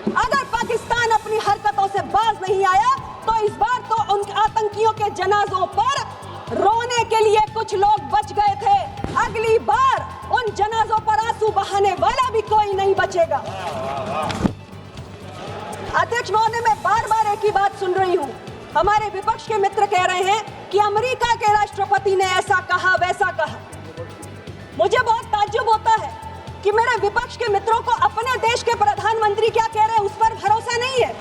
अगर पाकिस्तान अपनी हरकतों से बाज नहीं आया तो इस बार तो उन आतंकियों के जनाजों पर रोने के लिए कुछ लोग बच गए थे, अगली बार उन जनाजों पर आंसू बहाने वाला भी कोई नहीं बचेगा। अध्यक्ष महोदय, मैं बार बार एक ही बात सुन रही हूं, हमारे विपक्ष के मित्र कह रहे हैं कि अमेरिका के राष्ट्रपति ने ऐसा कहा वैसा कहा। मुझे बहुत ताज्जुब होता है कि मेरे विपक्ष के मित्रों को अपने देश के प्रधानमंत्री क्या कह रहे हैं उस पर भरोसा नहीं है,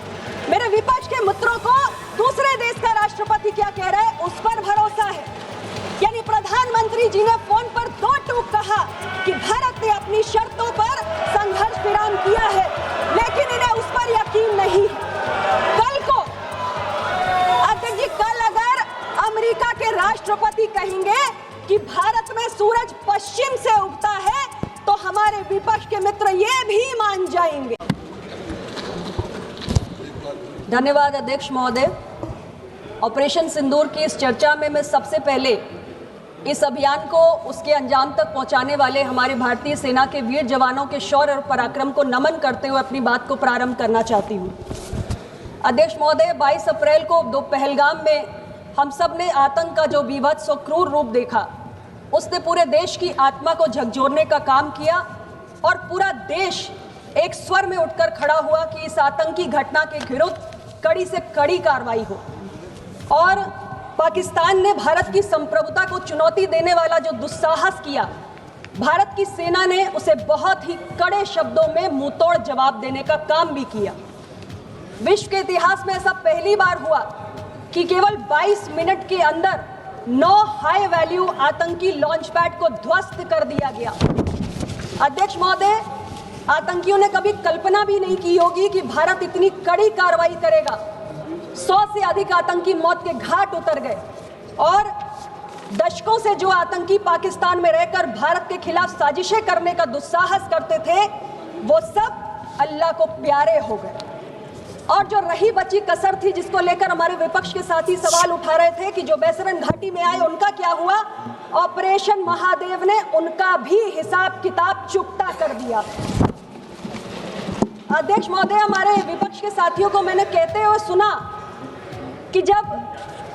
मेरे विपक्ष के मित्रों को दूसरे देश का राष्ट्रपति क्या कह रहा है उस पर भरोसा है। यानी प्रधानमंत्री जी ने फोन पर दो टूक कहा कि भारत ने अपनी शर्तों पर संघर्ष विराम किया है, लेकिन इन्हें उस पर यकीन नहीं है। कल को अध्यक्ष जी, कल अगर अमेरिका के राष्ट्रपति कहेंगे कि भारत में सूरज पश्चिम से उगता है तो हमारे विपक्ष के मित्र ये भी मान जाएंगे। धन्यवाद अध्यक्ष महोदय। ऑपरेशन सिंदूर की इस चर्चा में मैं सबसे पहले इस अभियान को उसके अंजाम तक पहुंचाने वाले हमारे भारतीय सेना के वीर जवानों के शौर्य और पराक्रम को नमन करते हुए अपनी बात को प्रारंभ करना चाहती हूं। अध्यक्ष महोदय, 22 अप्रैल को पहलगाम में हम सब ने आतंक का जो बीभत्स और क्रूर रूप देखा, उसने पूरे देश की आत्मा को झकझोरने का काम किया और पूरा देश एक स्वर में उठकर खड़ा हुआ कि इस आतंकी घटना के विरुद्ध कड़ी से कड़ी कार्रवाई हो। और पाकिस्तान ने भारत की संप्रभुता को चुनौती देने वाला जो दुस्साहस किया, भारत की सेना ने उसे बहुत ही कड़े शब्दों में मुंहतोड़ जवाब देने का काम भी किया। विश्व के इतिहास में ऐसा पहली बार हुआ कि केवल 22 मिनट के अंदर 9 हाई वैल्यू आतंकी लॉन्च पैड को ध्वस्त कर दिया गया। अध्यक्ष महोदय, आतंकियों ने कभी कल्पना भी नहीं की होगी कि भारत इतनी कड़ी कार्रवाई करेगा। 100 से अधिक आतंकी मौत के घाट उतर गए और दशकों से जो आतंकी पाकिस्तान में रहकर भारत के खिलाफ साजिशें करने का दुस्साहस करते थे, वो सब अल्लाह को प्यारे हो गए। और जो रही बची कसर थी, जिसको लेकर हमारे विपक्ष के साथी सवाल उठा रहे थे कि जो बैसरन घाटी में आए उनका क्या हुआ, ऑपरेशन महादेव ने उनका भी हिसाब किताब चुकता कर दिया। अध्यक्ष महोदय, हमारे विपक्ष के साथियों को मैंने कहते हुए सुना कि जब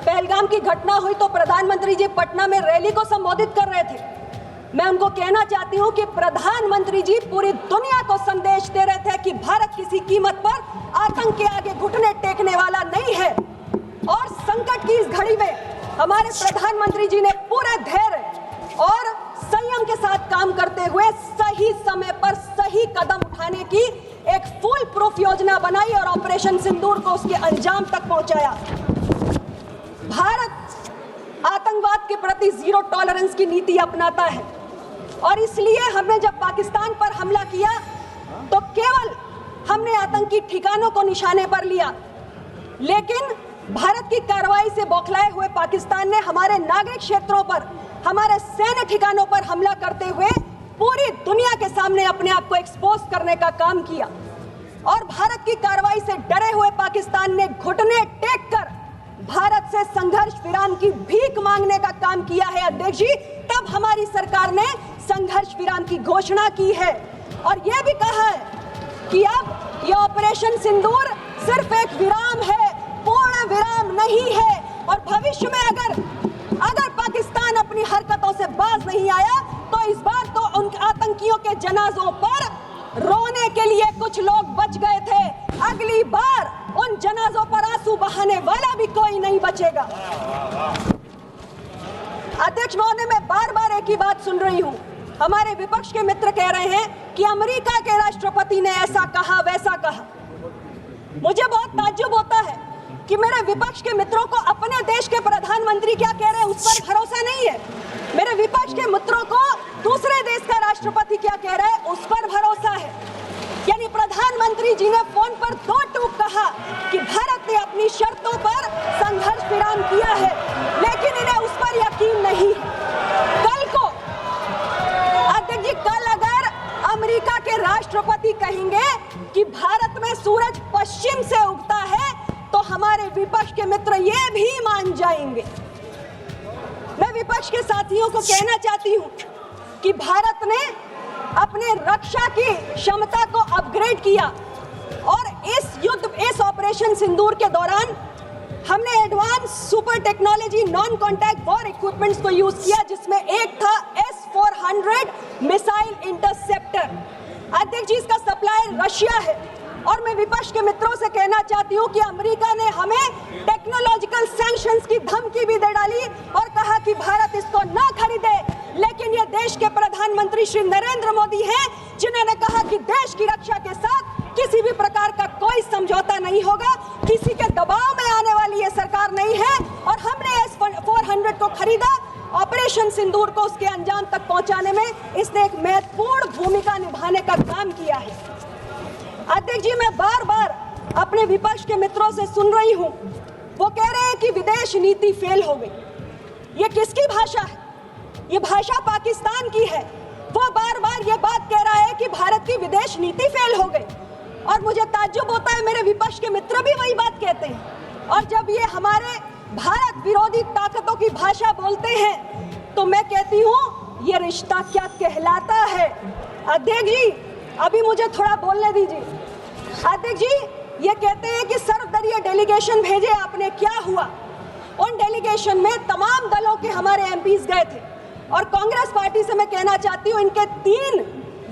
पहलगाम की घटना हुई तो प्रधानमंत्री जी पटना में रैली को संबोधित कर रहे थे। मैं उनको कहना चाहती हूं कि प्रधानमंत्री जी पूरी दुनिया को संदेश दे रहे थे कि भारत किसी कीमत पर आतंक के आगे घुटने टेकने वाला नहीं है। और संकट की इस घड़ी में हमारे प्रधानमंत्री जी ने पूरे धैर्य और संयम के साथ काम करते हुए सही समय पर सही कदम उठाने की एक फुल प्रूफ योजना बनाई और ऑपरेशन सिंदूर को उसके अंजाम तक पहुंचाया। भारत आतंकवाद के प्रति जीरो टॉलरेंस की नीति अपनाता है और इसलिए हमने जब पाकिस्तान पर हमला किया तो केवल हमने आतंकी ठिकानों को निशाने पर लिया, लेकिन भारत की कार्रवाई से बौखलाए हुए पाकिस्तान ने हमारे नागरिक क्षेत्रों पर, हमारे सैन्य ठिकानों पर हमला करते हुए पूरी दुनिया के सामने अपने आप को एक्सपोज करने का काम किया। और भारत की कार्रवाई से डरे हुए पाकिस्तान ने घुटने टेक कर भारत से संघर्ष विराम की भीख मांगने का काम किया है। अध्यक्ष जी, तब हमारी सरकार ने संघर्ष विराम की घोषणा की है और यह भी कहा है कि अब यह ऑपरेशन सिंदूर सिर्फ एक विराम है, पूर्ण विराम नहीं है। और भविष्य में अगर पाकिस्तान अपनी हरकतों से बाज नहीं आया तो इस बार तो उन आतंकियों के जनाजों पर रोने के लिए कुछ लोग बच गए थे, अगली बार उन जनाजों पर आंसू बहाने वाला भी कोई नहीं बचेगा। अध्यक्ष महोदय, मैं बार बार एक ही बात सुन रही हूं, हमारे विपक्ष के मित्र कह रहे हैं कि अमेरिका के राष्ट्रपति ने ऐसा कहा वैसा कहा। मुझे बहुत ताज्जुब होता है कि मेरे विपक्ष के मित्रों को अपने देश के प्रधानमंत्री क्या कह रहे हैं उस पर भरोसा नहीं है, मेरे विपक्ष के मित्रों को दूसरे देश का राष्ट्रपति क्या कह रहा है उस पर भरोसा है। यानी प्रधानमंत्री जी ने फोन पर दो टूक कहा कि भारत ने अपनी शर्तों पर संघर्ष विराम किया है, लेकिन इन्हें उस पर यकीन नहीं है। कल को अध्यक्ष जी, कल अगर अमेरिका के राष्ट्रपति कहेंगे कि भारत में सूरज पश्चिम से उगता है तो हमारे विपक्ष के मित्र ये भी मान जाएंगे। मैं विपक्ष के साथियों को कहना चाहती हूं कि भारत ने अपने रक्षा की क्षमता को अपग्रेड किया और ऑपरेशन सिंदूर के दौरान हमने advance super technology non contact war equipments को यूज किया, जिसमें एक था S-400 मिसाइल इंटरसेप्टर। अध्यक्ष जी, इसका सप्लायर रशिया है और मैं विपक्ष के मित्रों से कहना चाहती हूं कि अमेरिका ने हमें टेक्नोलॉजिकल सैंक्शंस की धमकी भी दे डाली और कहा कि भारत इसको ना खरीदे। लेकिन ये देश के प्रधानमंत्री श्री नरेंद्र मोदी हैं, जिन्होंने कहा कि देश की रक्षा के साथ किसी भी प्रकार का कोई समझौता नहीं होगा, किसी के दबाव में आने वाली ये सरकार नहीं है और हमने S-400 को खरीदा। ऑपरेशन सिंदूर को उसके अंजाम तक पहुंचाने में इसने एक महत्वपूर्ण भूमिका निभाने का काम किया है। अध्यक्ष जी, मैं बार बार अपने विपक्ष के मित्रों से सुन रही हूं, वो कह रहे हैं कि विदेश नीति फेल हो गई। ये किसकी भाषा है? ये भाषा पाकिस्तान की है। वो बार बार ये बात कह रहा है कि भारत की विदेश नीति फेल हो गई और मुझे ताज्जुब होता है, मेरे विपक्ष के मित्र भी वही बात कहते हैं। और जब ये हमारे भारत विरोधी ताकतों की भाषा बोलते हैं तो मैं कहती हूँ ये रिश्ता क्या कहलाता है। अध्यक्ष जी, अभी मुझे थोड़ा बोलने दीजिए। अध्यक्ष जी, ये कहते हैं कि सर्वदलीय डेलीगेशन भेजे आपने, क्या हुआ? उन डेलीगेशन में तमाम दलों के हमारे एमपीज गए थे और कांग्रेस पार्टी से मैं कहना चाहती हूँ, इनके 3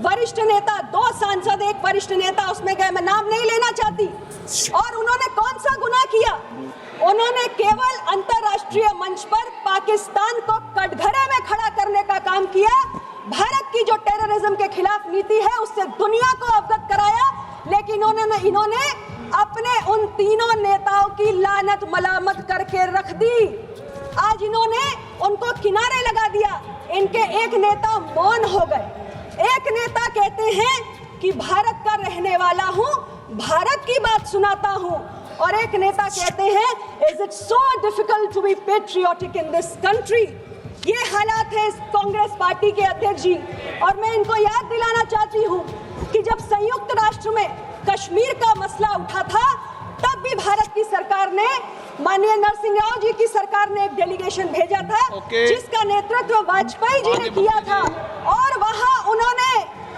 वरिष्ठ नेता, 2 सांसद, 1 वरिष्ठ नेता उसमें गए, मैं नाम नहीं लेना चाहती। और उन्होंने कौन सा गुनाह किया? उन्होंने केवल अंतर्राष्ट्रीय मंच पर पाकिस्तान को कटघरे में खड़ा करने का काम किया। भारत की जो टेररिज्म के खिलाफ नीति है उससे दुनिया को अवगत कराया, लेकिन इन्होंने अपने उन तीनों नेताओं की लानत मलामत करके रख दी। आज इन्होंने उनको किनारे लगा दिया। इनके एक नेता मौन हो गए। एक नेता कहते हैं कि भारत का रहने वाला हूं, भारत की बात सुनाता हूं, और एक नेता कहते हैं is it so difficult to be patriotic in this country. ये हालात है इस कांग्रेस पार्टी के अध्यक्ष जी। और मैं इनको याद दिलाना चाहती हूं कि जब संयुक्त राष्ट्र में कश्मीर का मसला उठा था, तब भी भारत की सरकार ने, माननीय नरसिंह राव जी की सरकार ने एक डेलीगेशन भेजा था, जिसका नेतृत्व वाजपेयी जी ने किया था और वहां उन्होंने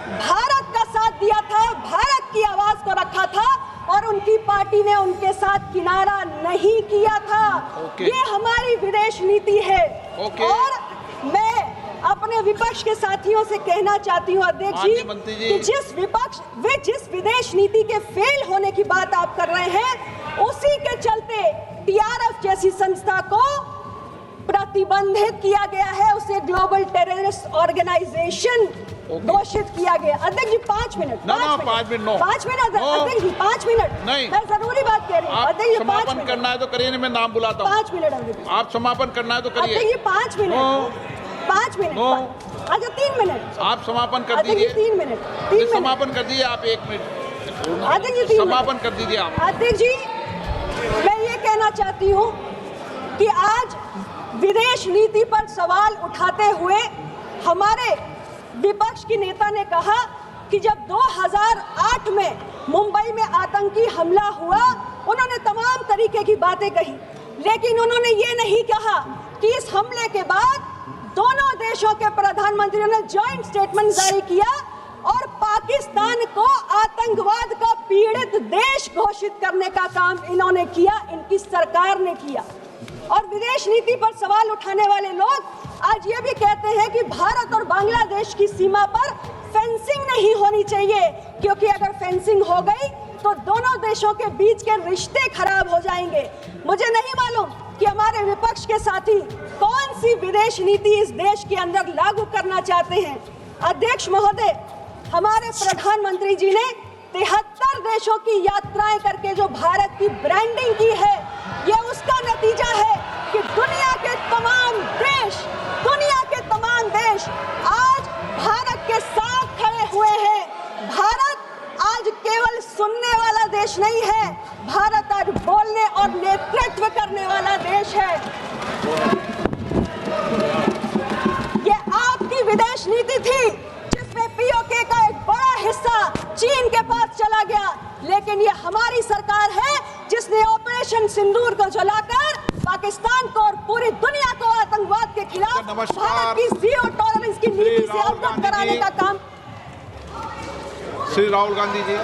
भारत का साथ दिया था, भारत की आवाज को रखा था और उनकी पार्टी ने उनके साथ किनारा नहीं किया था। ये हमारी विदेश नीति है। और मैं अपने विपक्ष के साथियों से कहना चाहती हूँ अध्यक्ष जी कि जिस विदेश नीति के फेल होने की बात आप कर रहे हैं, उसी के चलते टीआरएफ जैसी संस्था को प्रतिबंधित किया गया है, उसे ग्लोबल टेररिस्ट ऑर्गेनाइजेशन घोषित किया गया। अध्यक्ष जी 5 मिनट, 5 मिनट अध्यक्ष जी 5 मिनट नहीं, मैं जरूरी बात कह रही हूँ। अध्यक्ष जी समापन करना है तो करिए, मैं नाम बुलाता हूँ। 5 मिनट अध्यक्ष, आप समापन करना है तो करिए। अध्यक्ष जी 5 मिनट, 5 मिनट, अच्छा 3 मिनट आप समापन कर दीजिए। 3 मिनट समापन कर दीजिए आप। 1 मिनट अध्यक्ष जी समापन कर दीजिए आप। अध्यक्ष जी, मैं ये कहना चाहती हूँ कि आज विदेश नीति पर सवाल उठाते हुए हमारे विपक्ष की नेता ने कहा कि जब 2008 में मुंबई में आतंकी हमला हुआ, उन्होंने तमाम तरीके की बातें कही, लेकिन उन्होंने ये नहीं कहा कि इस हमले के बाद दोनों देशों के प्रधानमंत्रियों ने जॉइंट स्टेटमेंट जारी किया और पाकिस्तान को आतंकवाद का पीड़ित देश घोषित करने का काम इन्होंने किया, इनकी सरकार ने किया। और विदेश नीति पर सवाल उठाने वाले लोग आज ये भी कहते हैं कि भारत और बांग्लादेश की सीमा पर फेंसिंग नहीं होनी चाहिए, क्योंकि अगर फेंसिंग हो गई तो दोनों देशों के बीच के रिश्ते खराब हो जाएंगे। मुझे नहीं मालूम कि हमारे विपक्ष के साथी कौन सी विदेश नीति इस देश के अंदर लागू करना चाहते हैं। अध्यक्ष महोदय, हमारे प्रधानमंत्री जी ने 73 देशों की यात्राएं करके जो भारत की ब्रांडिंग की है, ये उसका नतीजा है कि दुनिया के तमाम देश आज भारत के साथ खड़े हुए हैं। भारत आज केवल सुनने वाला देश नहीं है, भारत आज बोलने और नेतृत्व करने वाला देश है। ये आपकी विदेश नीति थी जिसमें पीओके का एक बड़ा हिस्सा चीन के पास चला गया, लेकिन ये हमारी सरकार है जिसने ऑपरेशन सिंदूर को जलाकर पाकिस्तान को और पूरी दुनिया को आतंकवाद के खिलाफ भारत की जीरो टॉलरेंस की नीति से अवगत कराने का काम। श्री राहुल गांधी जी।